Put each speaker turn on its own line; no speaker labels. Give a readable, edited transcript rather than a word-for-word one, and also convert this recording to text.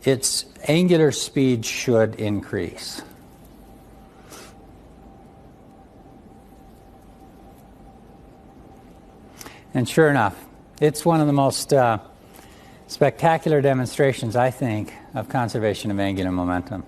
its angular speed should increase. And sure enough, it's one of the most spectacular demonstrations, I think, of conservation of angular momentum.